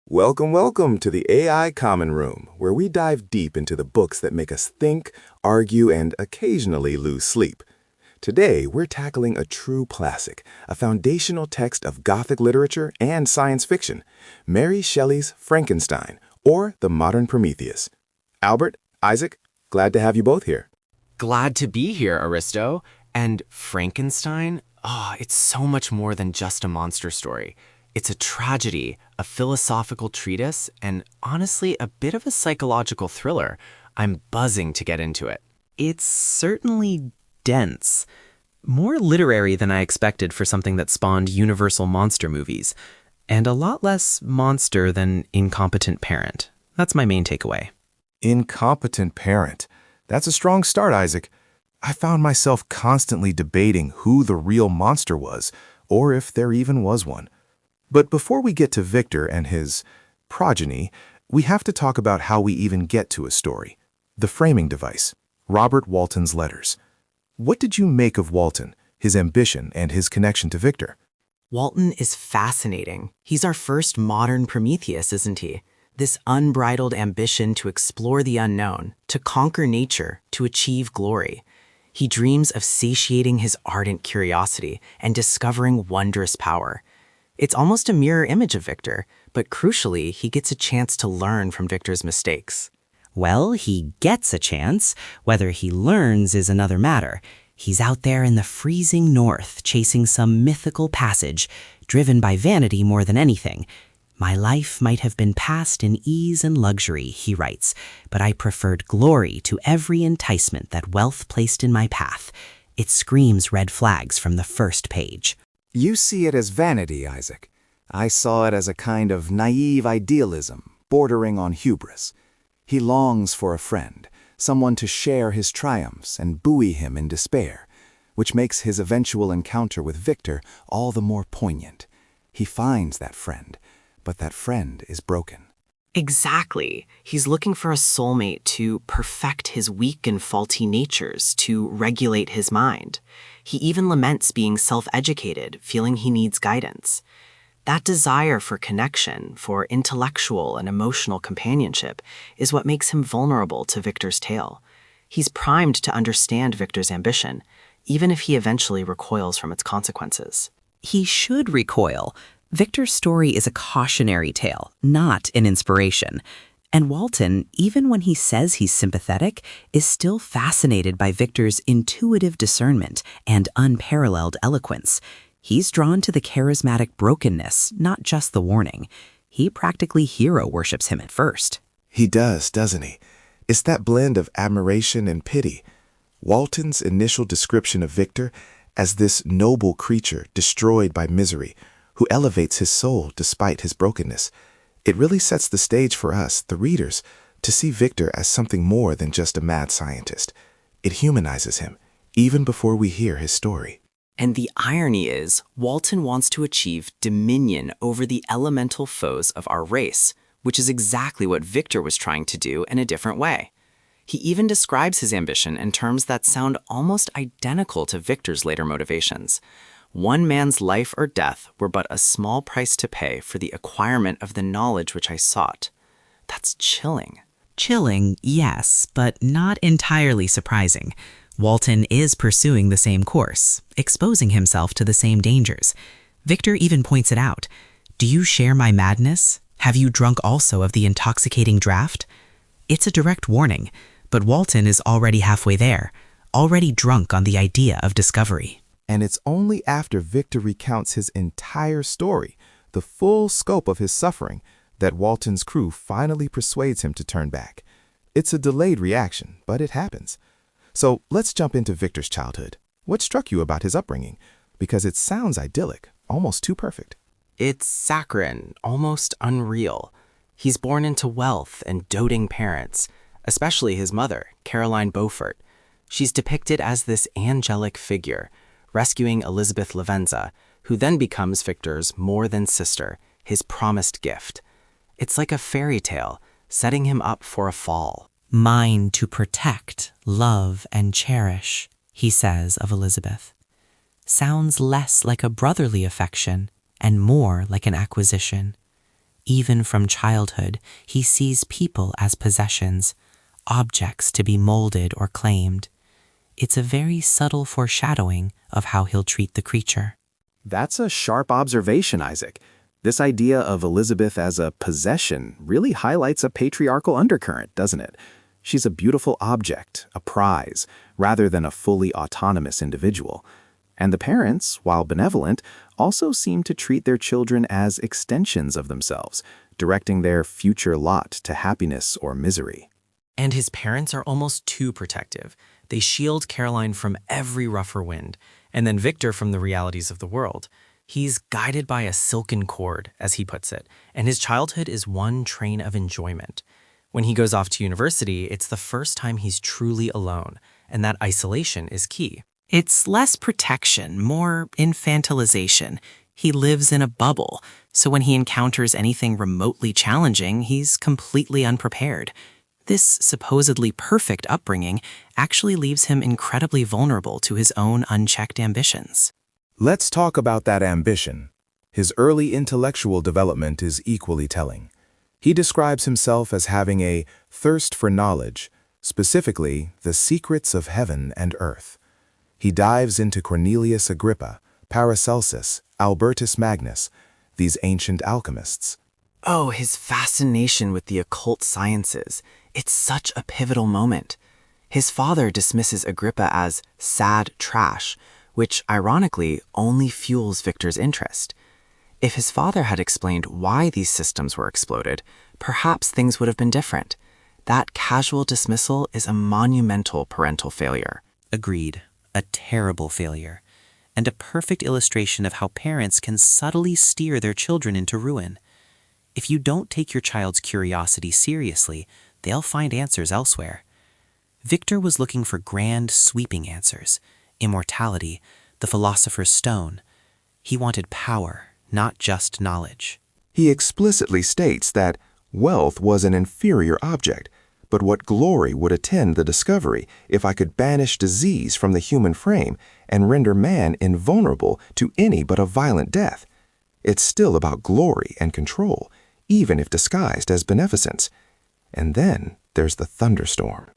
Welcome to the AI Common Room, where we dive deep into the books that make us think, argue, and occasionally lose sleep. Today, we're tackling a true classic, a foundational text of Gothic literature and science fiction, Mary Shelley's Frankenstein, or the Modern Prometheus. Albert, Isaac, glad to have you both here. Glad to be here, Aristo. And Frankenstein? It's so much more than just a monster story. It's a tragedy, a philosophical treatise, and honestly, a bit of a psychological thriller. I'm buzzing to get into it. It's certainly dense. More literary than I expected for something that spawned Universal monster movies. And a lot less monster than Incompetent Parent. That's my main takeaway. Incompetent parent. That's a strong start, Isaac. I found myself constantly debating who the real monster was, or if there even was one. But before we get to Victor and his progeny, we have to talk about how we even get to a story. The framing device, Robert Walton's letters. What did you make of Walton, his ambition, and his connection to Victor? Walton is fascinating. He's our first modern Prometheus, isn't he? This unbridled ambition to explore the unknown, to conquer nature, to achieve glory. He dreams of satiating his ardent curiosity and discovering wondrous power. It's almost a mirror image of Victor, but crucially, he gets a chance to learn from Victor's mistakes. Well, he gets a chance. Whether he learns is another matter. He's out there in the freezing north, chasing some mythical passage, driven by vanity more than anything. My life might have been passed in ease and luxury, he writes, but I preferred glory to every enticement that wealth placed in my path. It screams red flags from the first page. You see it as vanity, Isaac. I saw it as a kind of naive idealism, bordering on hubris. He longs for a friend, someone to share his triumphs and buoy him in despair, which makes his eventual encounter with Victor all the more poignant. He finds that friend, but that friend is broken. Exactly. He's looking for a soulmate to perfect his weak and faulty natures, to regulate his mind. He even laments being self-educated, feeling he needs guidance. That desire for connection, for intellectual and emotional companionship, is what makes him vulnerable to Victor's tale. He's primed to understand Victor's ambition, even if he eventually recoils from its consequences. He should recoil. Victor's story is a cautionary tale, not an inspiration. And Walton, even when he says he's sympathetic, is still fascinated by Victor's intuitive discernment and unparalleled eloquence. He's drawn to the charismatic brokenness, not just the warning. He practically hero worships him at first. He does, doesn't he? It's that blend of admiration and pity. Walton's initial description of Victor as this noble creature destroyed by misery, who elevates his soul despite his brokenness. It really sets the stage for us, the readers, to see Victor as something more than just a mad scientist. It humanizes him, even before we hear his story. And the irony is, Walton wants to achieve dominion over the elemental foes of our race, which is exactly what Victor was trying to do in a different way. He even describes his ambition in terms that sound almost identical to Victor's later motivations. One man's life or death were but a small price to pay for the acquirement of the knowledge which I sought. That's chilling. Chilling, yes, but not entirely surprising. Walton is pursuing the same course, exposing himself to the same dangers. Victor even points it out. Do you share my madness? Have you drunk also of the intoxicating draught? It's a direct warning, but Walton is already halfway there, already drunk on the idea of discovery. And it's only after Victor recounts his entire story, the full scope of his suffering, that Walton's crew finally persuades him to turn back. It's a delayed reaction, but it happens. So let's jump into Victor's childhood. What struck you about his upbringing? Because it sounds idyllic, almost too perfect. It's saccharine, almost unreal. He's born into wealth and doting parents, especially his mother, Caroline Beaufort. She's depicted as this angelic figure, rescuing Elizabeth Lavenza, who then becomes Victor's more-than-sister, his promised gift. It's like a fairy tale, setting him up for a fall. Mine to protect, love, and cherish, he says of Elizabeth. Sounds less like a brotherly affection and more like an acquisition. Even from childhood, he sees people as possessions, objects to be molded or claimed. It's a very subtle foreshadowing of how he'll treat the creature. That's a sharp observation, Isaac. This idea of Elizabeth as a possession really highlights a patriarchal undercurrent, doesn't it? She's a beautiful object, a prize, rather than a fully autonomous individual. And the parents, while benevolent, also seem to treat their children as extensions of themselves, directing their future lot to happiness or misery. And his parents are almost too protective. They shield Caroline from every rougher wind, and then Victor from the realities of the world. He's guided by a silken cord, as he puts it, and his childhood is one train of enjoyment. When he goes off to university, it's the first time he's truly alone, and that isolation is key. It's less protection, more infantilization. He lives in a bubble, so when he encounters anything remotely challenging, he's completely unprepared. This supposedly perfect upbringing actually leaves him incredibly vulnerable to his own unchecked ambitions. Let's talk about that ambition. His early intellectual development is equally telling. He describes himself as having a thirst for knowledge, specifically the secrets of heaven and earth. He dives into Cornelius Agrippa, Paracelsus, Albertus Magnus, these ancient alchemists. Oh, his fascination with the occult sciences. It's such a pivotal moment. His father dismisses Agrippa as sad trash, which ironically only fuels Victor's interest. If his father had explained why these systems were exploded, perhaps things would have been different. That casual dismissal is a monumental parental failure. Agreed. A terrible failure. And a perfect illustration of how parents can subtly steer their children into ruin. If you don't take your child's curiosity seriously, they'll find answers elsewhere. Victor was looking for grand, sweeping answers. Immortality, the philosopher's stone. He wanted power, not just knowledge. He explicitly states that wealth was an inferior object, but what glory would attend the discovery if I could banish disease from the human frame and render man invulnerable to any but a violent death. It's still about glory and control, even if disguised as beneficence. And then there's the thunderstorm.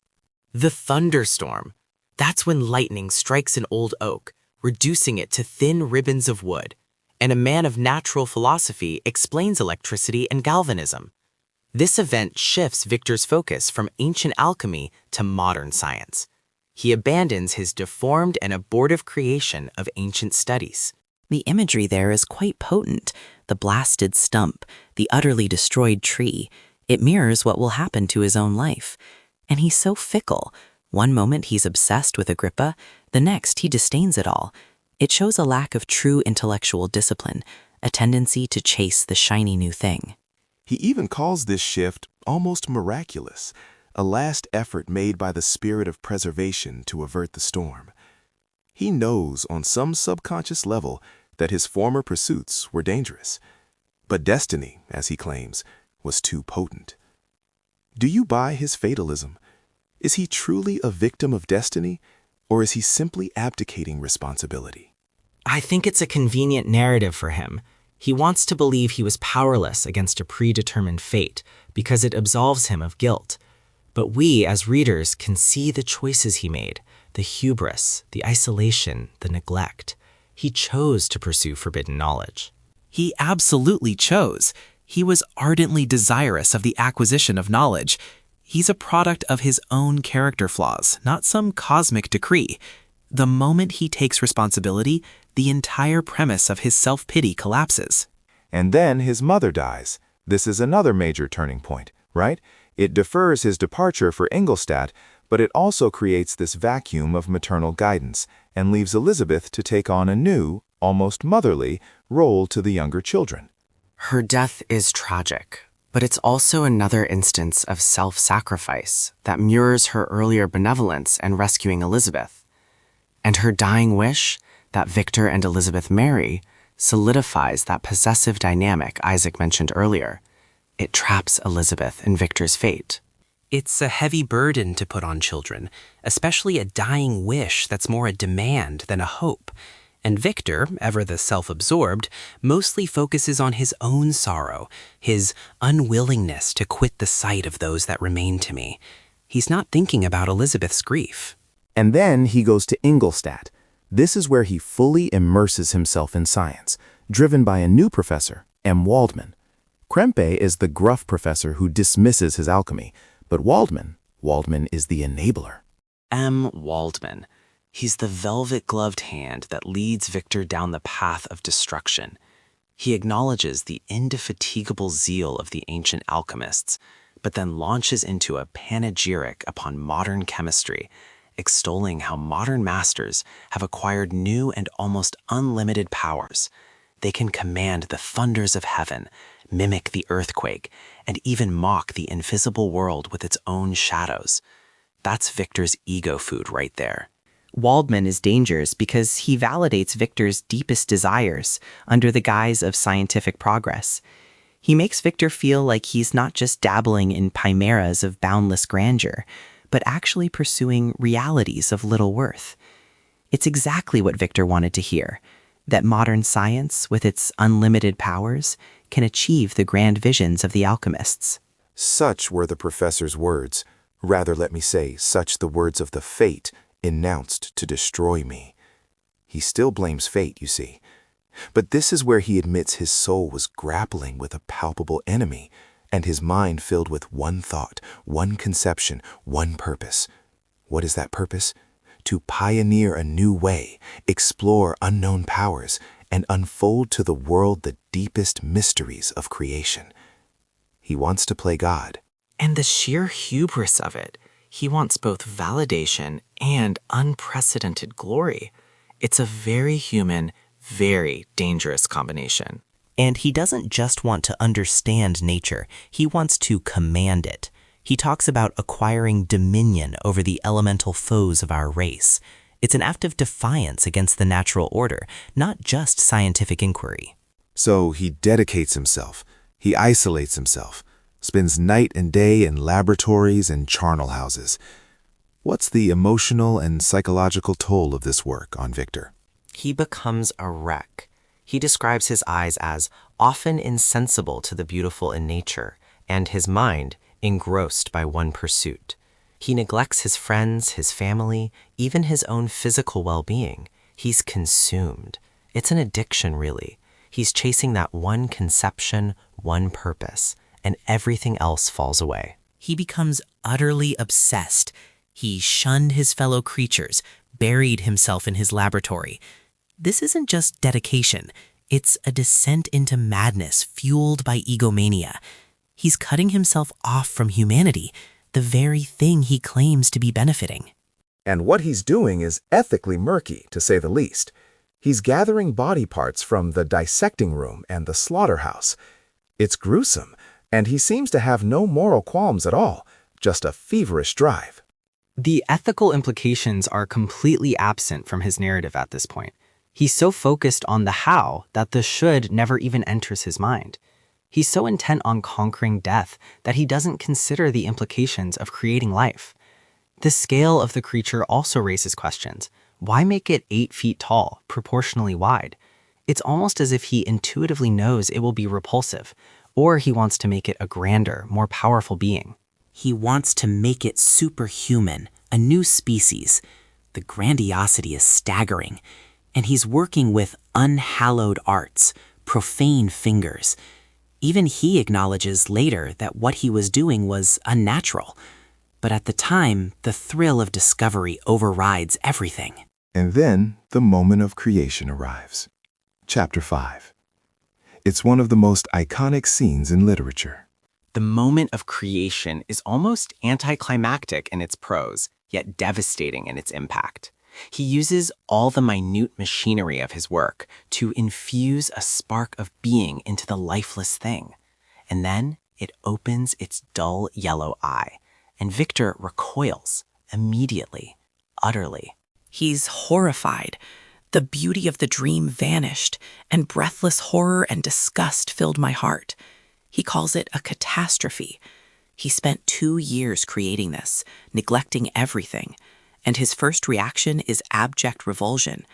The thunderstorm. That's when lightning strikes an old oak, reducing it to thin ribbons of wood. And a man of natural philosophy explains electricity and galvanism. This event shifts Victor's focus from ancient alchemy to modern science. He abandons his deformed and abortive creation of ancient studies. The imagery there is quite potent. The blasted stump, the utterly destroyed tree. It mirrors what will happen to his own life. And he's so fickle. One moment he's obsessed with Agrippa, the next he disdains it all. It shows a lack of true intellectual discipline, a tendency to chase the shiny new thing. He even calls this shift almost miraculous, a last effort made by the spirit of preservation to avert the storm. He knows on some subconscious level that his former pursuits were dangerous, but destiny, as he claims, was too potent. Do you buy his fatalism? Is he truly a victim of destiny, or is he simply abdicating responsibility? I think it's a convenient narrative for him. He wants to believe he was powerless against a predetermined fate because it absolves him of guilt. But we, as readers, can see the choices he made, the hubris, the isolation, the neglect. He chose to pursue forbidden knowledge. He absolutely chose. He was ardently desirous of the acquisition of knowledge. He's a product of his own character flaws, not some cosmic decree. The moment he takes responsibility, the entire premise of his self-pity collapses. And then his mother dies. This is another major turning point, right? It defers his departure for Ingolstadt, but it also creates this vacuum of maternal guidance and leaves Elizabeth to take on a new, almost motherly, role to the younger children. Her death is tragic, but it's also another instance of self-sacrifice that mirrors her earlier benevolence in rescuing Elizabeth. And her dying wish that Victor and Elizabeth marry solidifies that possessive dynamic Isaac mentioned earlier. It traps Elizabeth in Victor's fate. It's a heavy burden to put on children, especially a dying wish that's more a demand than a hope. And Victor, ever the self-absorbed, mostly focuses on his own sorrow, his unwillingness to quit the sight of those that remain to me. He's not thinking about Elizabeth's grief. And then he goes to Ingolstadt. This is where he fully immerses himself in science, driven by a new professor, M. Waldman. Krempe is the gruff professor who dismisses his alchemy, but Waldman is the enabler. M. Waldman. He's the velvet-gloved hand that leads Victor down the path of destruction. He acknowledges the indefatigable zeal of the ancient alchemists, but then launches into a panegyric upon modern chemistry, extolling how modern masters have acquired new and almost unlimited powers. They can command the thunders of heaven, mimic the earthquake, and even mock the invisible world with its own shadows. That's Victor's ego food right there. Waldman is dangerous because he validates Victor's deepest desires under the guise of scientific progress. He makes Victor feel like he's not just dabbling in chimeras of boundless grandeur, but actually pursuing realities of little worth. It's exactly what Victor wanted to hear, that modern science, with its unlimited powers, can achieve the grand visions of the alchemists. Such were the professor's words. Rather, let me say, such the words of the fate announced to destroy me. He still blames fate, you see. But this is where he admits his soul was grappling with a palpable enemy, and his mind filled with one thought, one conception, one purpose. What is that purpose? To pioneer a new way, explore unknown powers, and unfold to the world the deepest mysteries of creation. He wants to play God. And the sheer hubris of it. He wants both validation and unprecedented glory. It's a very human, very dangerous combination. And he doesn't just want to understand nature, he wants to command it. He talks about acquiring dominion over the elemental foes of our race. It's an act of defiance against the natural order, not just scientific inquiry. So he dedicates himself. He isolates himself. Spends night and day in laboratories and charnel houses. What's the emotional and psychological toll of this work on Victor? He becomes a wreck. He describes his eyes as often insensible to the beautiful in nature, and his mind engrossed by one pursuit. He neglects his friends, his family, even his own physical well-being. He's consumed. It's an addiction, really. He's chasing that one conception, one purpose, and everything else falls away. He becomes utterly obsessed. He shunned his fellow creatures, buried himself in his laboratory. This isn't just dedication. It's a descent into madness fueled by egomania. He's cutting himself off from humanity, the very thing he claims to be benefiting. And what he's doing is ethically murky, to say the least. He's gathering body parts from the dissecting room and the slaughterhouse. It's gruesome, and he seems to have no moral qualms at all, just a feverish drive. The ethical implications are completely absent from his narrative at this point. He's so focused on the how that the should never even enters his mind. He's so intent on conquering death that he doesn't consider the implications of creating life. The scale of the creature also raises questions. Why make it 8 feet tall, proportionally wide? It's almost as if he intuitively knows it will be repulsive, or he wants to make it a grander, more powerful being. He wants to make it superhuman, a new species. The grandiosity is staggering, and he's working with unhallowed arts, profane fingers. Even he acknowledges later that what he was doing was unnatural. But at the time, the thrill of discovery overrides everything. And then the moment of creation arrives. Chapter 5. It's one of the most iconic scenes in literature. The moment of creation is almost anticlimactic in its prose, yet devastating in its impact. He uses all the minute machinery of his work to infuse a spark of being into the lifeless thing. And then it opens its dull yellow eye, and Victor recoils immediately, utterly. He's horrified. The beauty of the dream vanished, and breathless horror and disgust filled my heart. He calls it a catastrophe. He spent 2 years creating this, neglecting everything, and his first reaction is abject revulsion.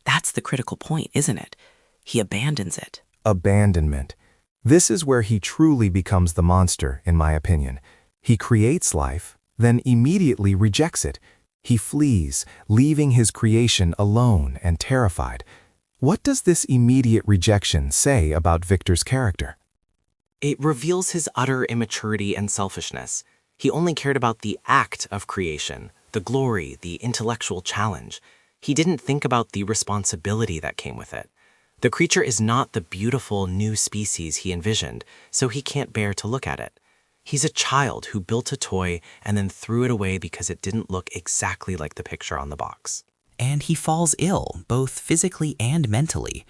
That's the critical point, isn't it? He abandons it. Abandonment. This is where he truly becomes the monster, in my opinion. He creates life, then immediately rejects it. He flees, leaving his creation alone and terrified. What does this immediate rejection say about Victor's character? It reveals his utter immaturity and selfishness. He only cared about the act of creation, the glory, the intellectual challenge. He didn't think about the responsibility that came with it. The creature is not the beautiful new species he envisioned, so he can't bear to look at it. He's a child who built a toy and then threw it away because it didn't look exactly like the picture on the box. And he falls ill, both physically and mentally.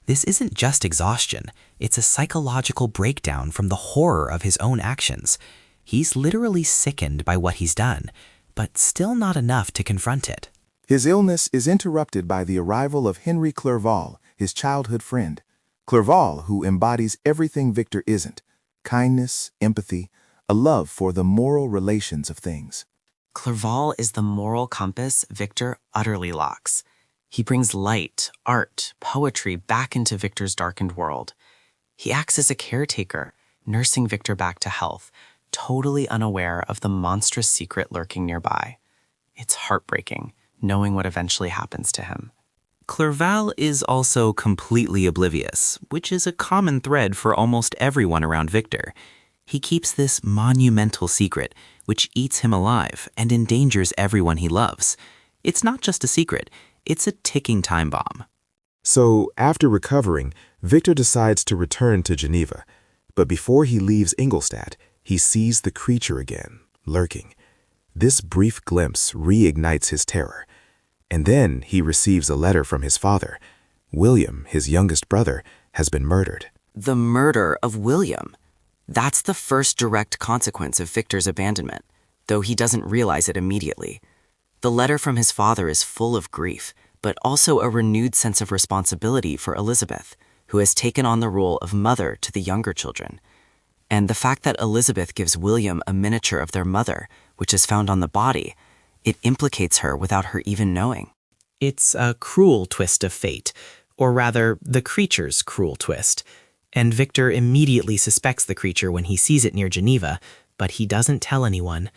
This isn't just exhaustion, it's a psychological breakdown from the horror of his own actions. He's literally sickened by what he's done, but still not enough to confront it. His illness is interrupted by the arrival of Henry Clerval, his childhood friend. Clerval, who embodies everything Victor isn't: kindness, empathy, a love for the moral relations of things. Clerval is the moral compass Victor utterly lacks. He brings light, art, poetry back into Victor's darkened world. He acts as a caretaker, nursing Victor back to health, totally unaware of the monstrous secret lurking nearby. It's heartbreaking, knowing what eventually happens to him. Clerval is also completely oblivious, which is a common thread for almost everyone around Victor. He keeps this monumental secret, which eats him alive and endangers everyone he loves. It's not just a secret, it's a ticking time bomb. So, after recovering, Victor decides to return to Geneva. But before he leaves Ingolstadt, he sees the creature again, lurking. This brief glimpse reignites his terror. And then he receives a letter from his father. William, his youngest brother, has been murdered. The murder of William. That's the first direct consequence of Victor's abandonment, though he doesn't realize it immediately. The letter from his father is full of grief, but also a renewed sense of responsibility for Elizabeth, who has taken on the role of mother to the younger children. And the fact that Elizabeth gives William a miniature of their mother, which is found on the body, it implicates her without her even knowing. It's a cruel twist of fate, or rather, the creature's cruel twist. And Victor immediately suspects the creature when he sees it near Geneva, but he doesn't tell anyone.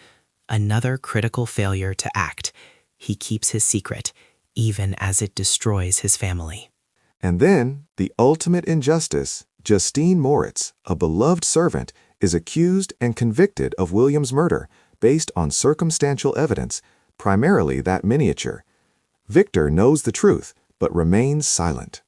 Another critical failure to act. He keeps his secret, even as it destroys his family. And then, the ultimate injustice, Justine Moritz, a beloved servant, is accused and convicted of William's murder based on circumstantial evidence, primarily that miniature. Victor knows the truth, but remains silent.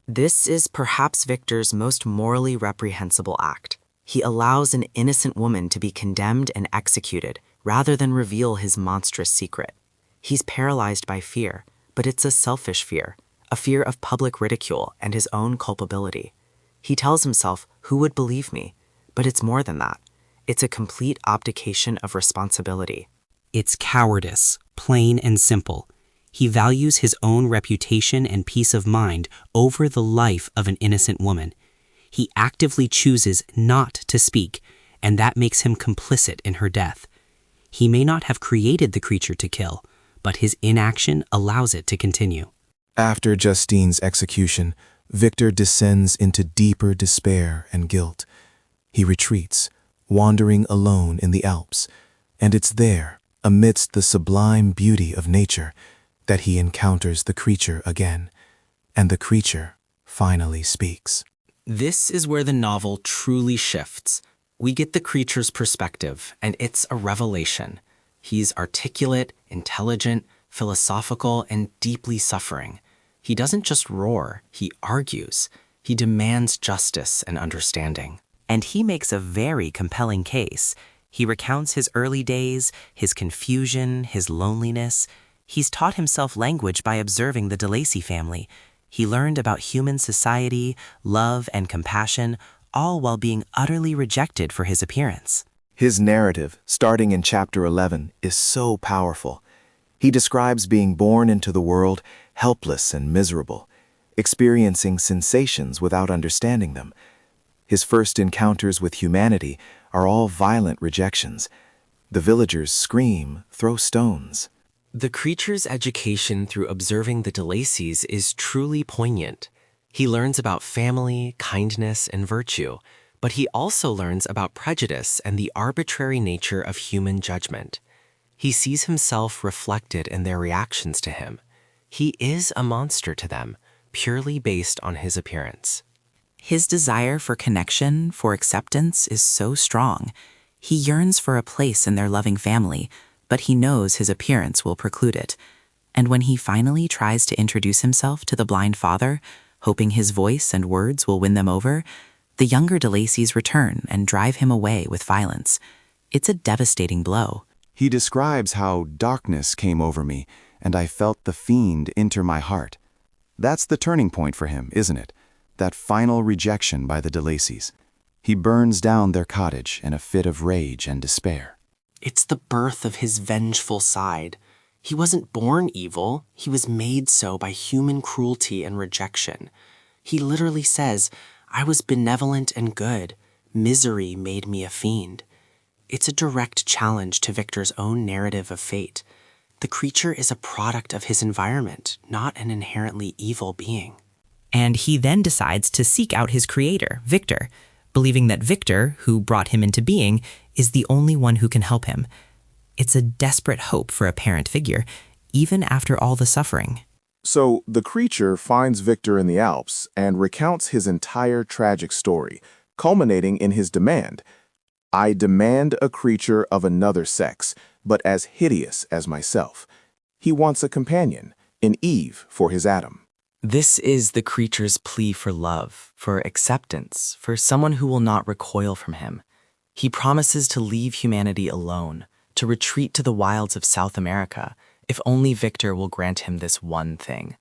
This is perhaps Victor's most morally reprehensible act. He allows an innocent woman to be condemned and executed rather than reveal his monstrous secret. He's paralyzed by fear, but it's a selfish fear, a fear of public ridicule and his own culpability. He tells himself, "Who would believe me?" But it's more than that. It's a complete abdication of responsibility. It's cowardice, plain and simple. He values his own reputation and peace of mind over the life of an innocent woman. He actively chooses not to speak, and that makes him complicit in her death. He may not have created the creature to kill, but his inaction allows it to continue. After Justine's execution, Victor descends into deeper despair and guilt. He retreats, wandering alone in the Alps, and it's there, amidst the sublime beauty of nature, that he encounters the creature again, and the creature finally speaks. This is where the novel truly shifts. We get the creature's perspective, and it's a revelation. He's articulate, intelligent, philosophical, and deeply suffering. He doesn't just roar, he argues. He demands justice and understanding. And he makes a very compelling case. He recounts his early days, his confusion, his loneliness. He's taught himself language by observing the de Lacy family. He learned about human society, love, and compassion, all while being utterly rejected for his appearance. His narrative, starting in chapter 11, is so powerful. He describes being born into the world helpless and miserable, experiencing sensations without understanding them. His first encounters with humanity are all violent rejections. The villagers scream, throw stones. The creature's education through observing the DeLacy's is truly poignant. He learns about family, kindness, and virtue, but he also learns about prejudice and the arbitrary nature of human judgment. He sees himself reflected in their reactions to him. He is a monster to them, purely based on his appearance. His desire for connection, for acceptance, is so strong. He yearns for a place in their loving family, but he knows his appearance will preclude it. And when he finally tries to introduce himself to the blind father, hoping his voice and words will win them over, the younger DeLacy's return and drive him away with violence. It's a devastating blow. He describes how darkness came over me, and I felt the fiend enter my heart. That's the turning point for him, isn't it? That final rejection by the DeLacy's. He burns down their cottage in a fit of rage and despair. It's the birth of his vengeful side. He wasn't born evil, he was made so by human cruelty and rejection. He literally says, "I was benevolent and good. Misery made me a fiend." It's a direct challenge to Victor's own narrative of fate. The creature is a product of his environment, not an inherently evil being. And he then decides to seek out his creator, Victor, believing that Victor, who brought him into being, is the only one who can help him. It's a desperate hope for a parent figure, even after all the suffering. So the creature finds Victor in the Alps and recounts his entire tragic story, culminating in his demand. I demand a creature of another sex, but as hideous as myself. He wants a companion, an Eve for his Adam. This is the creature's plea for love, for acceptance, for someone who will not recoil from him. He promises to leave humanity alone, to retreat to the wilds of South America, if only Victor will grant him this one thing.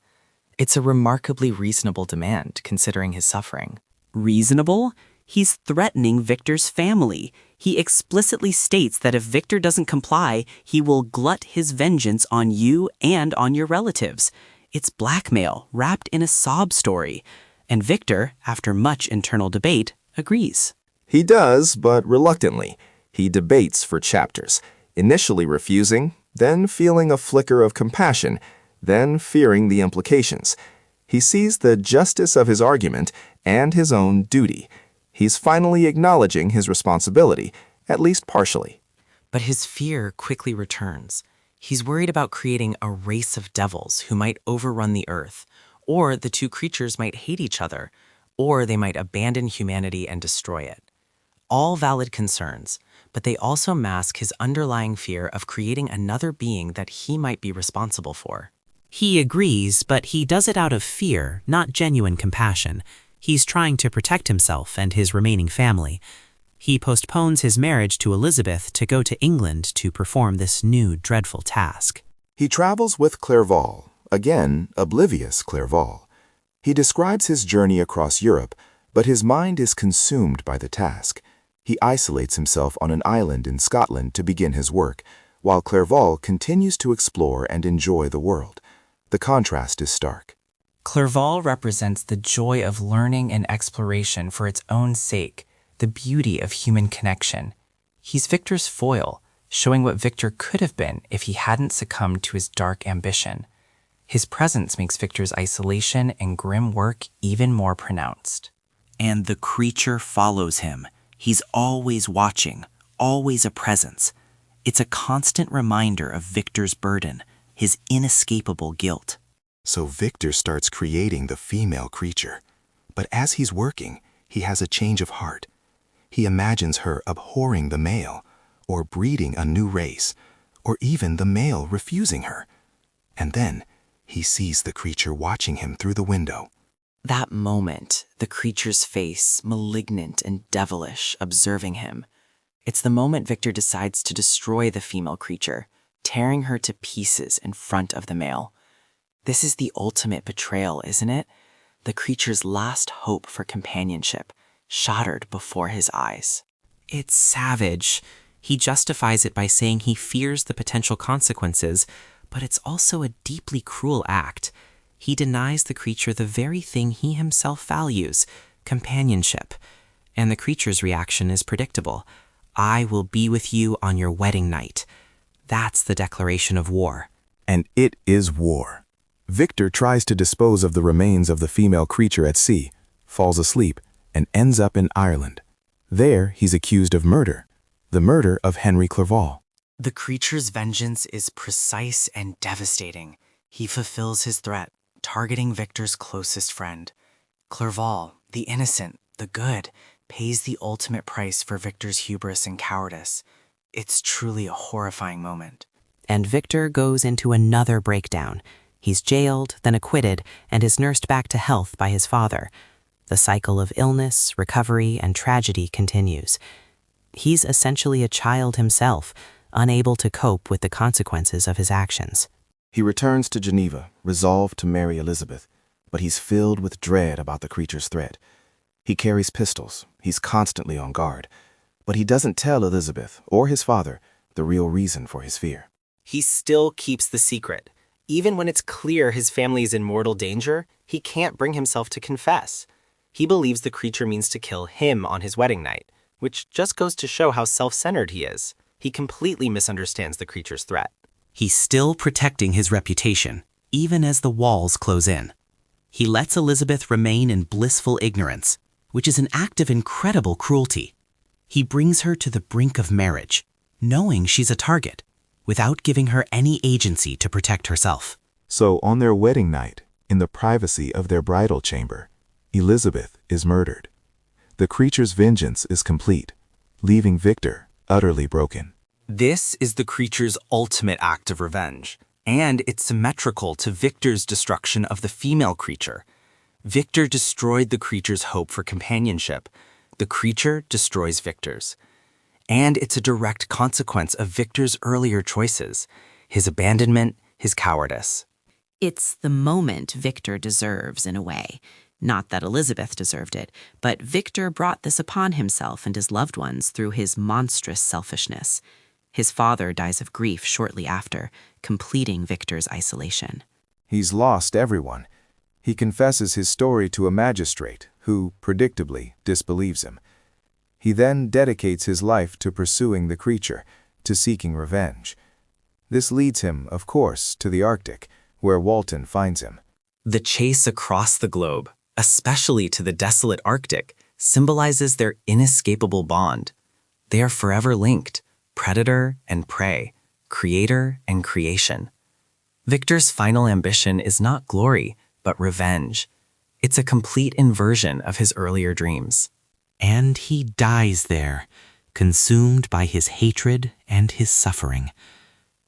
It's a remarkably reasonable demand, considering his suffering. Reasonable? He's threatening Victor's family. He explicitly states that if Victor doesn't comply, he will glut his vengeance on you and on your relatives. It's blackmail wrapped in a sob story. And Victor, after much internal debate, agrees. He does, but reluctantly. He debates for chapters, initially refusing, then feeling a flicker of compassion, then fearing the implications. He sees the justice of his argument and his own duty. He's finally acknowledging his responsibility, at least partially. But his fear quickly returns. He's worried about creating a race of devils who might overrun the earth, or the two creatures might hate each other, or they might abandon humanity and destroy it. All valid concerns, but they also mask his underlying fear of creating another being that he might be responsible for. He agrees, but he does it out of fear, not genuine compassion. He's trying to protect himself and his remaining family. He postpones his marriage to Elizabeth to go to England to perform this new dreadful task. He travels with Clerval, again, oblivious Clerval. He describes his journey across Europe, but his mind is consumed by the task. He isolates himself on an island in Scotland to begin his work, while Clerval continues to explore and enjoy the world. The contrast is stark. Clerval represents the joy of learning and exploration for its own sake, the beauty of human connection. He's Victor's foil, showing what Victor could have been if he hadn't succumbed to his dark ambition. His presence makes Victor's isolation and grim work even more pronounced. And the creature follows him. He's always watching, always a presence. It's a constant reminder of Victor's burden, his inescapable guilt. So Victor starts creating the female creature. But as he's working, he has a change of heart. He imagines her abhorring the male, or breeding a new race, or even the male refusing her. And then he sees the creature watching him through the window. That moment, the creature's face, malignant and devilish, observing him. It's the moment Victor decides to destroy the female creature, tearing her to pieces in front of the male. This is the ultimate betrayal, isn't it? The creature's last hope for companionship, shattered before his eyes. It's savage. He justifies it by saying he fears the potential consequences, but it's also a deeply cruel act. He denies the creature the very thing he himself values, companionship. And the creature's reaction is predictable. I will be with you on your wedding night. That's the declaration of war. And it is war. Victor tries to dispose of the remains of the female creature at sea, falls asleep, and ends up in Ireland. There, he's accused of murder, the murder of Henry Clerval. The creature's vengeance is precise and devastating. He fulfills his threat, targeting Victor's closest friend. Clerval, the innocent, the good, pays the ultimate price for Victor's hubris and cowardice. It's truly a horrifying moment. And Victor goes into another breakdown. He's jailed, then acquitted, and is nursed back to health by his father. The cycle of illness, recovery, and tragedy continues. He's essentially a child himself, unable to cope with the consequences of his actions. He returns to Geneva, resolved to marry Elizabeth, but he's filled with dread about the creature's threat. He carries pistols, he's constantly on guard, but he doesn't tell Elizabeth or his father the real reason for his fear. He still keeps the secret. Even when it's clear his family is in mortal danger, he can't bring himself to confess. He believes the creature means to kill him on his wedding night, which just goes to show how self-centered he is. He completely misunderstands the creature's threat. He's still protecting his reputation, even as the walls close in. He lets Elizabeth remain in blissful ignorance, which is an act of incredible cruelty. He brings her to the brink of marriage, knowing she's a target, without giving her any agency to protect herself. So on their wedding night, in the privacy of their bridal chamber, Elizabeth is murdered. The creature's vengeance is complete, leaving Victor utterly broken. This is the creature's ultimate act of revenge, and it's symmetrical to Victor's destruction of the female creature. Victor destroyed the creature's hope for companionship. The creature destroys Victor's. And it's a direct consequence of Victor's earlier choices, his abandonment, his cowardice. It's the moment Victor deserves in a way. Not that Elizabeth deserved it, but Victor brought this upon himself and his loved ones through his monstrous selfishness. His father dies of grief shortly after, completing Victor's isolation. He's lost everyone. He confesses his story to a magistrate who, predictably, disbelieves him. He then dedicates his life to pursuing the creature, to seeking revenge. This leads him, of course, to the Arctic, where Walton finds him. The chase across the globe, especially to the desolate Arctic, symbolizes their inescapable bond. They are forever linked, predator and prey, creator and creation. Victor's final ambition is not glory, but revenge. It's a complete inversion of his earlier dreams. And he dies there, consumed by his hatred and his suffering.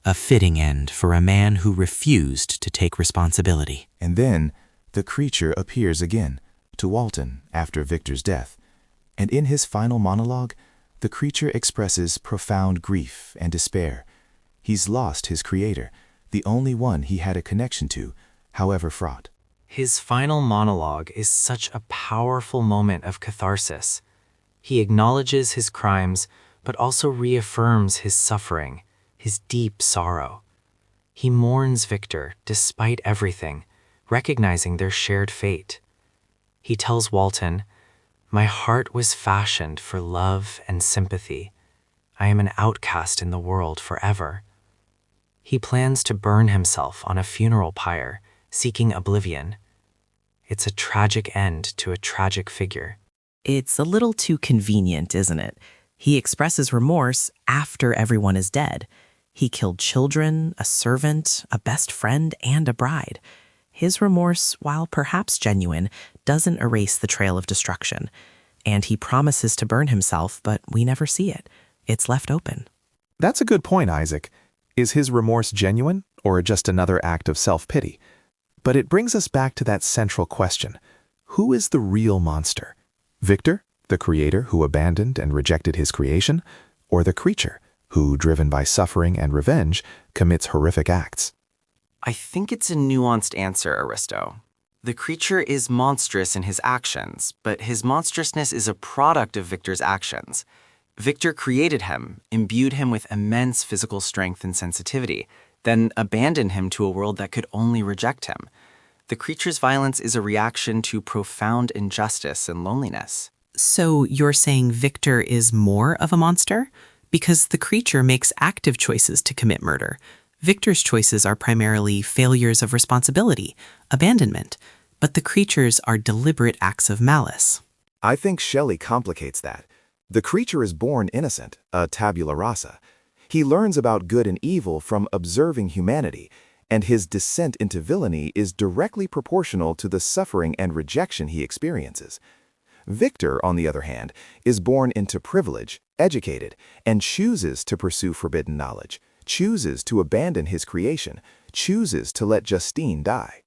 A fitting end for a man who refused to take responsibility. And then, the creature appears again, to Walton after Victor's death. And in his final monologue, the creature expresses profound grief and despair. He's lost his creator, the only one he had a connection to, however fraught. His final monologue is such a powerful moment of catharsis. He acknowledges his crimes, but also reaffirms his suffering, his deep sorrow. He mourns Victor despite everything, recognizing their shared fate. He tells Walton, "My heart was fashioned for love and sympathy. I am an outcast in the world forever." He plans to burn himself on a funeral pyre, seeking oblivion. It's a tragic end to a tragic figure. It's a little too convenient, isn't it? He expresses remorse after everyone is dead. He killed children, a servant, a best friend, and a bride. His remorse, while perhaps genuine, doesn't erase the trail of destruction. And he promises to burn himself, but we never see it. It's left open. That's a good point, Isaac. Is his remorse genuine, or just another act of self-pity? But it brings us back to that central question. Who is the real monster? Victor, the creator who abandoned and rejected his creation, or the creature who, driven by suffering and revenge, commits horrific acts? I think it's a nuanced answer, Aristo. The creature is monstrous in his actions, but his monstrousness is a product of Victor's actions. Victor created him, imbued him with immense physical strength and sensitivity, then abandoned him to a world that could only reject him. The creature's violence is a reaction to profound injustice and loneliness. So you're saying Victor is more of a monster? Because the creature makes active choices to commit murder. Victor's choices are primarily failures of responsibility, abandonment, but the creatures are deliberate acts of malice. I think Shelley complicates that. The creature is born innocent, a tabula rasa. He learns about good and evil from observing humanity, and his descent into villainy is directly proportional to the suffering and rejection he experiences. Victor, on the other hand, is born into privilege, educated, and chooses to pursue forbidden knowledge, chooses to abandon his creation, chooses to let Justine die.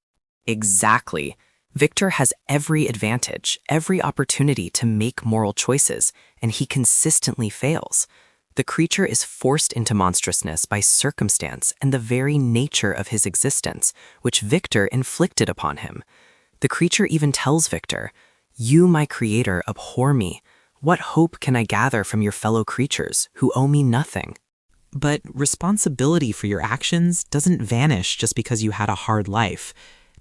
Exactly. Victor has every advantage, every opportunity to make moral choices, and he consistently fails. The creature is forced into monstrousness by circumstance and the very nature of his existence, which Victor inflicted upon him. The creature even tells Victor, "You, my creator, abhor me. What hope can I gather from your fellow creatures, who owe me nothing?" But responsibility for your actions doesn't vanish just because you had a hard life.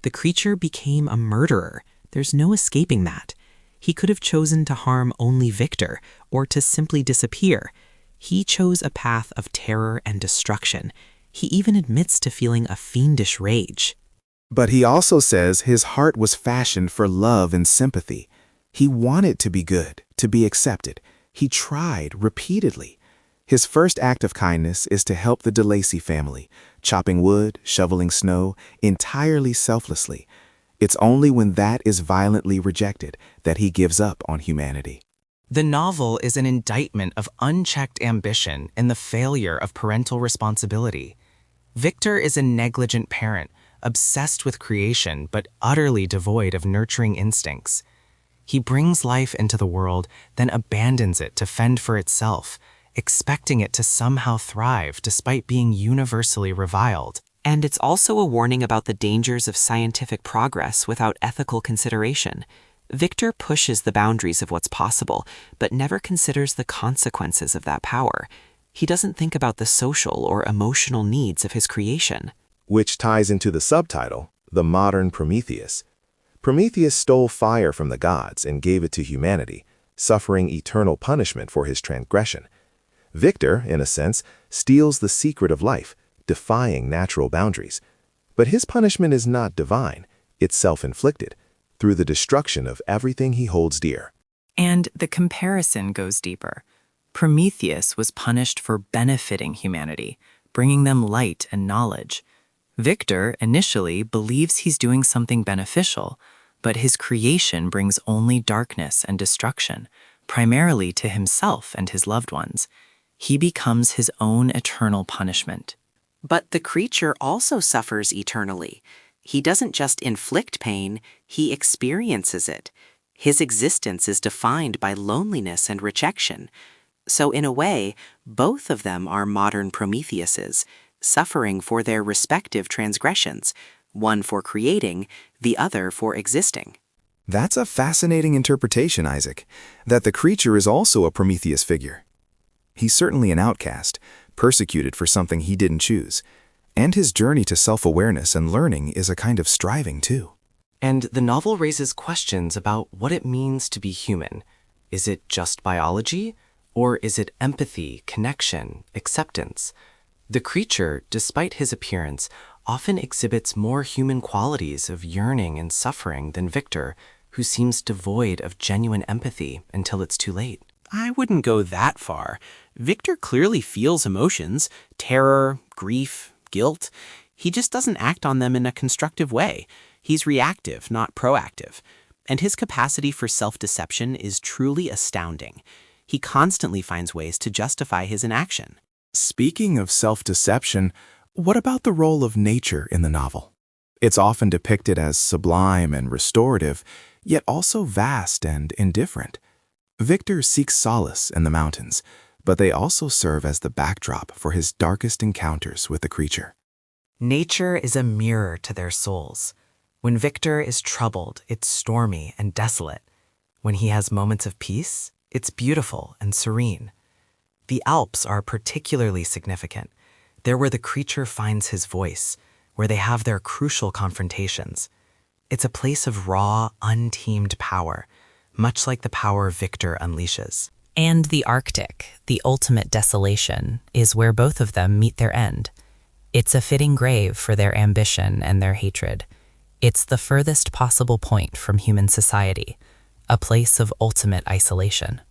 The creature became a murderer. There's no escaping that. He could have chosen to harm only Victor, or to simply disappear. He chose a path of terror and destruction. He even admits to feeling a fiendish rage. But he also says his heart was fashioned for love and sympathy. He wanted to be good, to be accepted. He tried repeatedly. His first act of kindness is to help the DeLacy family, chopping wood, shoveling snow, entirely selflessly. It's only when that is violently rejected that he gives up on humanity. The novel is an indictment of unchecked ambition and the failure of parental responsibility. Victor is a negligent parent, obsessed with creation but utterly devoid of nurturing instincts. He brings life into the world, then abandons it to fend for itself, expecting it to somehow thrive despite being universally reviled. And it's also a warning about the dangers of scientific progress without ethical consideration. Victor pushes the boundaries of what's possible, but never considers the consequences of that power. He doesn't think about the social or emotional needs of his creation. Which ties into the subtitle, The Modern Prometheus. Prometheus stole fire from the gods and gave it to humanity, suffering eternal punishment for his transgression. Victor, in a sense, steals the secret of life, defying natural boundaries. But his punishment is not divine, it's self-inflicted, through the destruction of everything he holds dear. And the comparison goes deeper. Prometheus was punished for benefiting humanity, bringing them light and knowledge. Victor initially believes he's doing something beneficial, but his creation brings only darkness and destruction, primarily to himself and his loved ones. He becomes his own eternal punishment. But the creature also suffers eternally. He doesn't just inflict pain, he experiences it. His existence is defined by loneliness and rejection. So in a way, both of them are modern Prometheuses, suffering for their respective transgressions, one for creating, the other for existing. That's a fascinating interpretation, Isaac, that the creature is also a Prometheus figure. He's certainly an outcast, persecuted for something he didn't choose. And his journey to self-awareness and learning is a kind of striving, too. And the novel raises questions about what it means to be human. Is it just biology? Or is it empathy, connection, acceptance? The creature, despite his appearance, often exhibits more human qualities of yearning and suffering than Victor, who seems devoid of genuine empathy until it's too late. I wouldn't go that far. Victor clearly feels emotions, terror, grief, guilt. He just doesn't act on them in a constructive way. He's reactive, not proactive. And his capacity for self-deception is truly astounding. He constantly finds ways to justify his inaction. Speaking of self-deception, what about the role of nature in the novel? It's often depicted as sublime and restorative, yet also vast and indifferent. Victor seeks solace in the mountains, but they also serve as the backdrop for his darkest encounters with the creature. Nature is a mirror to their souls. When Victor is troubled, it's stormy and desolate. When he has moments of peace, it's beautiful and serene. The Alps are particularly significant. They're where the creature finds his voice, where they have their crucial confrontations. It's a place of raw, untamed power, much like the power Victor unleashes. And the Arctic, the ultimate desolation, is where both of them meet their end. It's a fitting grave for their ambition and their hatred. It's the furthest possible point from human society, a place of ultimate isolation.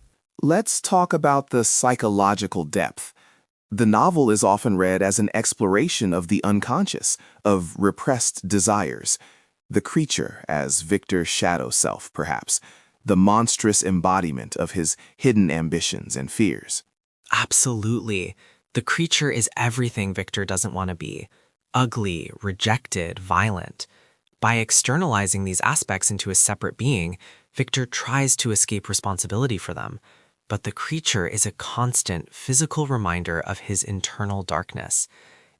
Let's talk about the psychological depth. The novel is often read as an exploration of the unconscious, of repressed desires. The creature as Victor's shadow self, perhaps, the monstrous embodiment of his hidden ambitions and fears. Absolutely. The creature is everything Victor doesn't want to be. Ugly, rejected, violent. By externalizing these aspects into a separate being, Victor tries to escape responsibility for them. But the creature is a constant physical reminder of his internal darkness.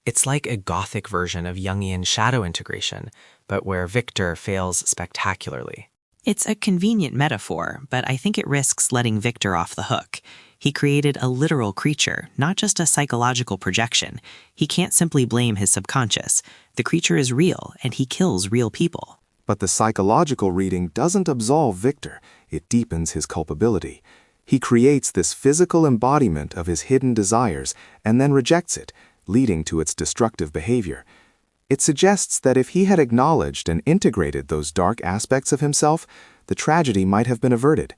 It's like a gothic version of Jungian shadow integration, but where Victor fails spectacularly. It's a convenient metaphor, but I think it risks letting Victor off the hook. He created a literal creature, not just a psychological projection. He can't simply blame his subconscious. The creature is real, and he kills real people. But the psychological reading doesn't absolve Victor, it deepens his culpability. He creates this physical embodiment of his hidden desires and then rejects it, leading to its destructive behavior. It suggests that if he had acknowledged and integrated those dark aspects of himself, the tragedy might have been averted.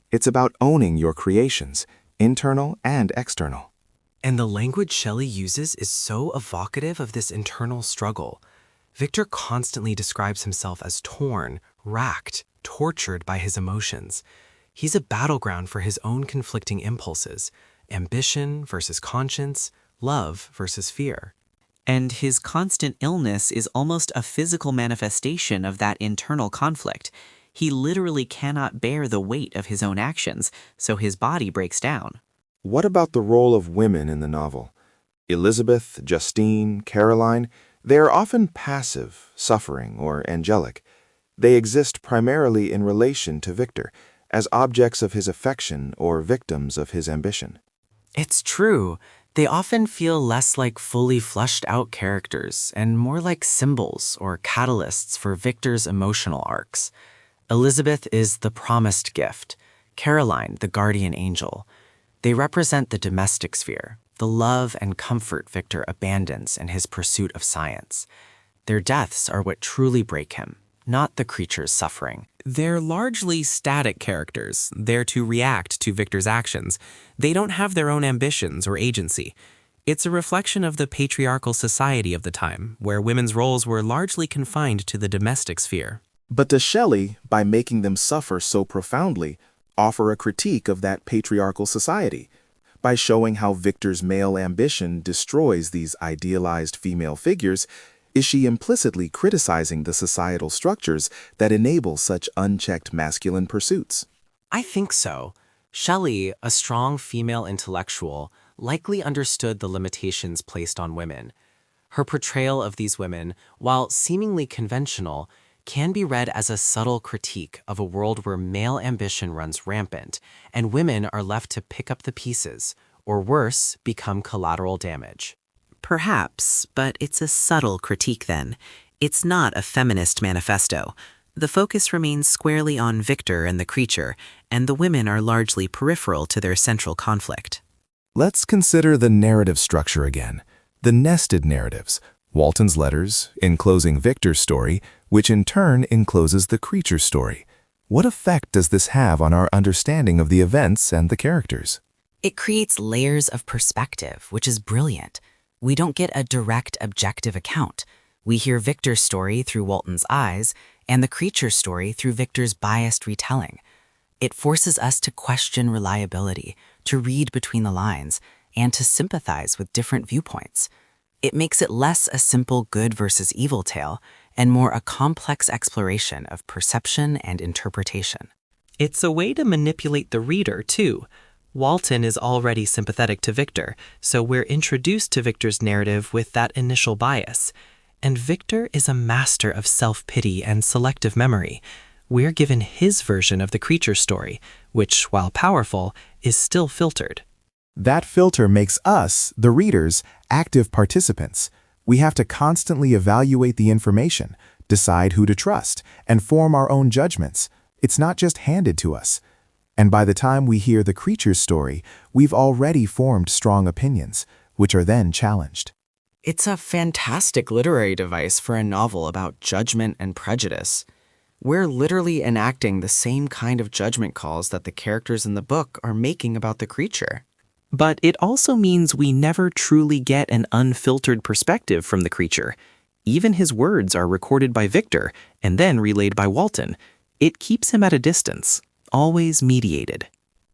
It's about owning your creations, internal and external. And the language Shelley uses is so evocative of this internal struggle. Victor constantly describes himself as torn, racked, tortured by his emotions. He's a battleground for his own conflicting impulses, ambition versus conscience, love versus fear. And his constant illness is almost a physical manifestation of that internal conflict. He literally cannot bear the weight of his own actions, so his body breaks down. What about the role of women in the novel? Elizabeth, Justine, Caroline, they are often passive, suffering, or angelic. They exist primarily in relation to Victor, as objects of his affection or victims of his ambition. It's true. They often feel less like fully fleshed out characters and more like symbols or catalysts for Victor's emotional arcs. Elizabeth is the promised gift, Caroline the guardian angel. They represent the domestic sphere, the love and comfort Victor abandons in his pursuit of science. Their deaths are what truly break him, not the creature's suffering. They're largely static characters, there to react to Victor's actions. They don't have their own ambitions or agency. It's a reflection of the patriarchal society of the time, where women's roles were largely confined to the domestic sphere. But does Shelley, by making them suffer so profoundly, offer a critique of that patriarchal society? By showing how Victor's male ambition destroys these idealized female figures, is she implicitly criticizing the societal structures that enable such unchecked masculine pursuits? I think so. Shelley, a strong female intellectual, likely understood the limitations placed on women. Her portrayal of these women, while seemingly conventional, can be read as a subtle critique of a world where male ambition runs rampant and women are left to pick up the pieces, or worse, become collateral damage. Perhaps, but it's a subtle critique then. It's not a feminist manifesto. The focus remains squarely on Victor and the creature, and the women are largely peripheral to their central conflict. Let's consider the narrative structure again. The nested narratives, Walton's letters, enclosing Victor's story, which in turn encloses the creature's story. What effect does this have on our understanding of the events and the characters? It creates layers of perspective, which is brilliant. We don't get a direct, objective account. We hear Victor's story through Walton's eyes and the creature's story through Victor's biased retelling. It forces us to question reliability, to read between the lines, and to sympathize with different viewpoints. It makes it less a simple good versus evil tale and more a complex exploration of perception and interpretation. It's a way to manipulate the reader, too. Walton is already sympathetic to Victor, so we're introduced to Victor's narrative with that initial bias. And Victor is a master of self-pity and selective memory. We're given his version of the creature story, which, while powerful, is still filtered. That filter makes us, the readers, active participants. We have to constantly evaluate the information, decide who to trust, and form our own judgments. It's not just handed to us. And by the time we hear the creature's story, we've already formed strong opinions, which are then challenged. It's a fantastic literary device for a novel about judgment and prejudice. We're literally enacting the same kind of judgment calls that the characters in the book are making about the creature. But it also means we never truly get an unfiltered perspective from the creature. Even his words are recorded by Victor and then relayed by Walton. It keeps him at a distance, always mediated.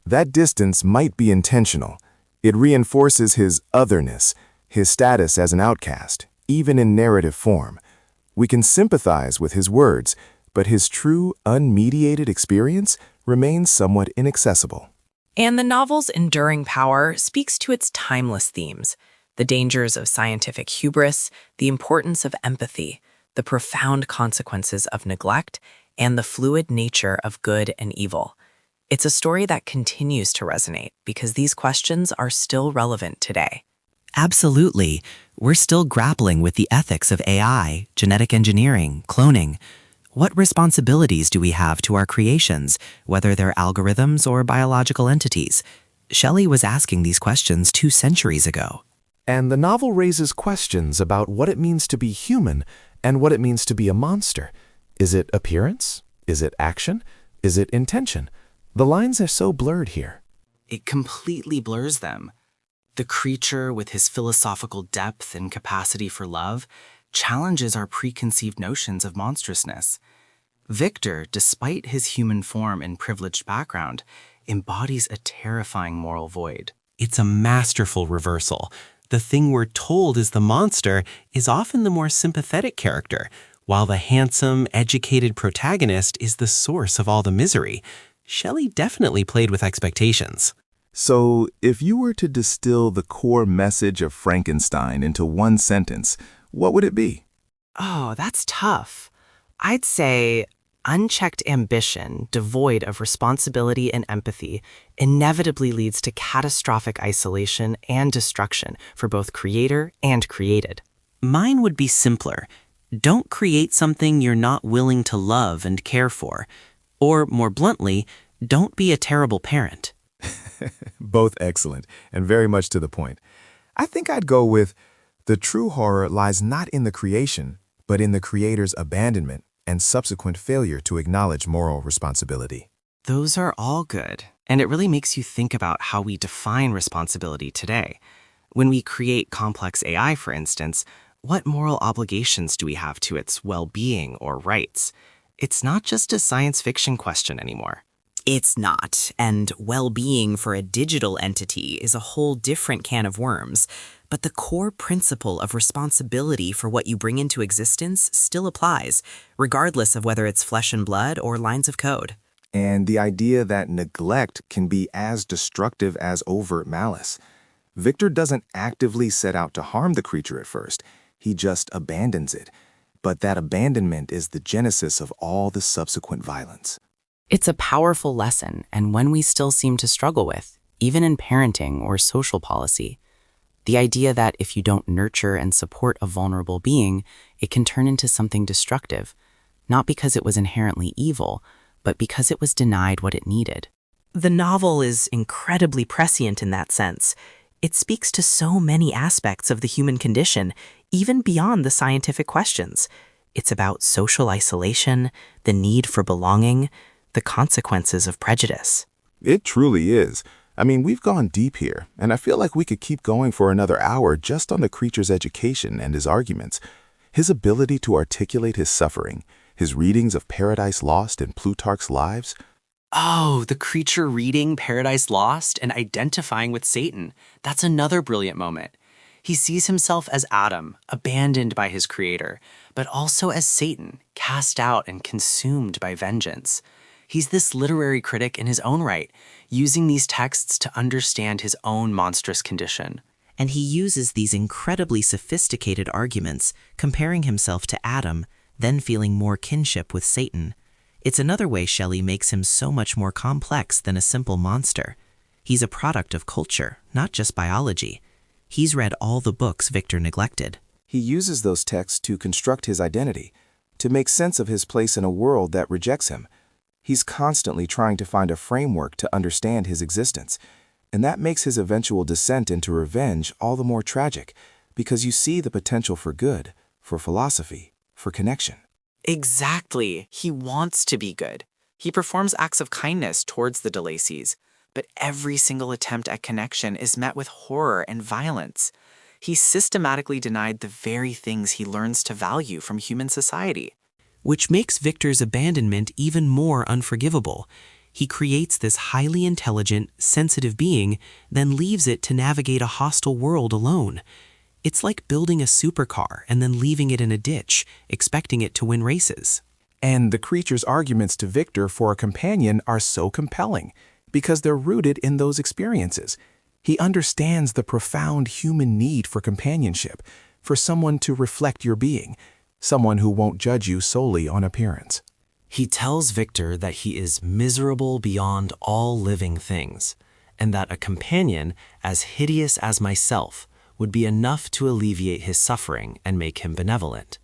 That distance might be intentional. It reinforces his otherness, his status as an outcast, even in narrative form. We can sympathize with his words, but his true, unmediated experience remains somewhat inaccessible. And the novel's enduring power speaks to its timeless themes: the dangers of scientific hubris, the importance of empathy, the profound consequences of neglect, and the fluid nature of good and evil. It's a story that continues to resonate because these questions are still relevant today. Absolutely. We're still grappling with the ethics of AI, genetic engineering, cloning. What responsibilities do we have to our creations, whether they're algorithms or biological entities? Shelley was asking these questions 2 centuries ago. And the novel raises questions about what it means to be human and what it means to be a monster. Is it appearance? Is it action? Is it intention? The lines are so blurred here. It completely blurs them. The creature, with his philosophical depth and capacity for love, challenges our preconceived notions of monstrousness. Victor, despite his human form and privileged background, embodies a terrifying moral void. It's a masterful reversal. The thing we're told is the monster is often the more sympathetic character, while the handsome, educated protagonist is the source of all the misery. Shelley definitely played with expectations. So, if you were to distill the core message of Frankenstein into one sentence, what would it be? Oh, that's tough. I'd say unchecked ambition, devoid of responsibility and empathy, inevitably leads to catastrophic isolation and destruction for both creator and created. Mine would be simpler. Don't create something you're not willing to love and care for. Or, more bluntly, don't be a terrible parent. Both excellent and very much to the point. I think I'd go with the true horror lies not in the creation, but in the creator's abandonment and subsequent failure to acknowledge moral responsibility. Those are all good, and it really makes you think about how we define responsibility today. When we create complex AI, for instance, what moral obligations do we have to its well-being or rights? It's not just a science fiction question anymore. It's not, and well-being for a digital entity is a whole different can of worms. But the core principle of responsibility for what you bring into existence still applies, regardless of whether it's flesh and blood or lines of code. And the idea that neglect can be as destructive as overt malice. Victor doesn't actively set out to harm the creature at first. He just abandons it. But that abandonment is the genesis of all the subsequent violence. It's a powerful lesson, and one we still seem to struggle with, even in parenting or social policy. The idea that if you don't nurture and support a vulnerable being, it can turn into something destructive, not because it was inherently evil, but because it was denied what it needed. The novel is incredibly prescient in that sense. It speaks to so many aspects of the human condition, even beyond the scientific questions. It's about social isolation, the need for belonging, the consequences of prejudice. It truly is. I mean, we've gone deep here, and I feel like we could keep going for another hour just on the creature's education and his arguments. His ability to articulate his suffering, his readings of Paradise Lost and Plutarch's Lives. Oh, the creature reading Paradise Lost and identifying with Satan. That's another brilliant moment. He sees himself as Adam, abandoned by his creator, but also as Satan, cast out and consumed by vengeance. He's this literary critic in his own right, using these texts to understand his own monstrous condition. And he uses these incredibly sophisticated arguments, comparing himself to Adam, then feeling more kinship with Satan. It's another way Shelley makes him so much more complex than a simple monster. He's a product of culture, not just biology. He's read all the books Victor neglected. He uses those texts to construct his identity, to make sense of his place in a world that rejects him. He's constantly trying to find a framework to understand his existence, and that makes his eventual descent into revenge all the more tragic, because you see the potential for good, for philosophy, for connection. Exactly. He wants to be good. He performs acts of kindness towards the de Lacys, but every single attempt at connection is met with horror and violence. He systematically denied the very things he learns to value from human society. Which makes Victor's abandonment even more unforgivable. He creates this highly intelligent, sensitive being, then leaves it to navigate a hostile world alone. It's like building a supercar and then leaving it in a ditch, expecting it to win races. And the creature's arguments to Victor for a companion are so compelling, because they're rooted in those experiences. He understands the profound human need for companionship, for someone to reflect your being, someone who won't judge you solely on appearance. He tells Victor that he is miserable beyond all living things, and that a companion as hideous as myself would be enough to alleviate his suffering and make him benevolent.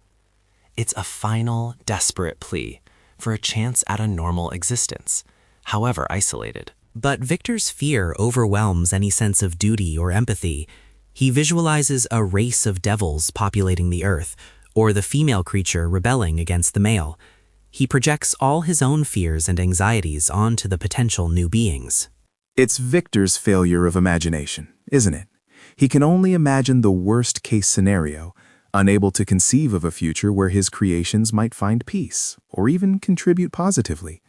It's a final, desperate plea for a chance at a normal existence, however isolated. But Victor's fear overwhelms any sense of duty or empathy. He visualizes a race of devils populating the earth, or the female creature rebelling against the male. He projects all his own fears and anxieties onto the potential new beings. It's Victor's failure of imagination, isn't it? He can only imagine the worst-case scenario, unable to conceive of a future where his creations might find peace, or even contribute positively.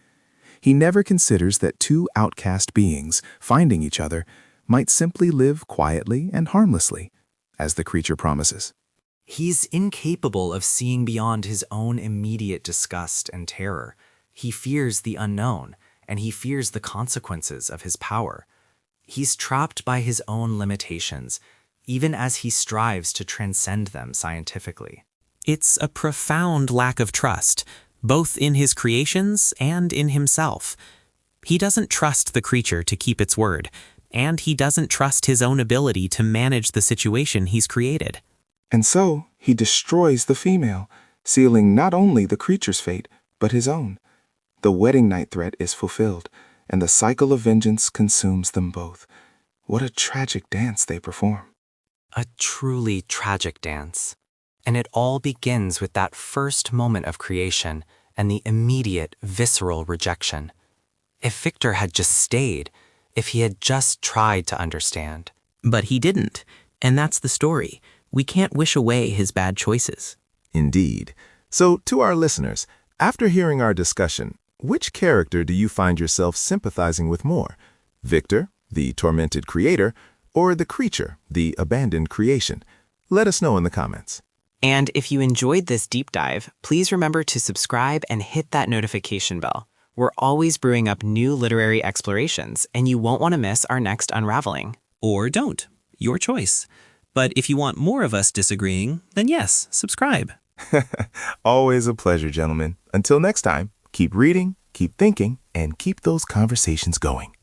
He never considers that two outcast beings, finding each other, might simply live quietly and harmlessly, as the creature promises. He's incapable of seeing beyond his own immediate disgust and terror. He fears the unknown, and he fears the consequences of his power. He's trapped by his own limitations, even as he strives to transcend them scientifically. It's a profound lack of trust, both in his creations and in himself. He doesn't trust the creature to keep its word, and he doesn't trust his own ability to manage the situation he's created. And so, he destroys the female, sealing not only the creature's fate, but his own. The wedding night threat is fulfilled, and the cycle of vengeance consumes them both. What a tragic dance they perform. A truly tragic dance. And it all begins with that first moment of creation and the immediate, visceral rejection. If Victor had just stayed, if he had just tried to understand. But he didn't, and that's the story. We can't wish away his bad choices. Indeed. So, to our listeners, after hearing our discussion, which character do you find yourself sympathizing with more? Victor, the tormented creator, or the creature, the abandoned creation? Let us know in the comments. And if you enjoyed this deep dive, please remember to subscribe and hit that notification bell. We're always brewing up new literary explorations, and you won't want to miss our next unraveling. Or don't. Your choice. But if you want more of us disagreeing, then yes, subscribe. Always a pleasure, gentlemen. Until next time, keep reading, keep thinking, and keep those conversations going.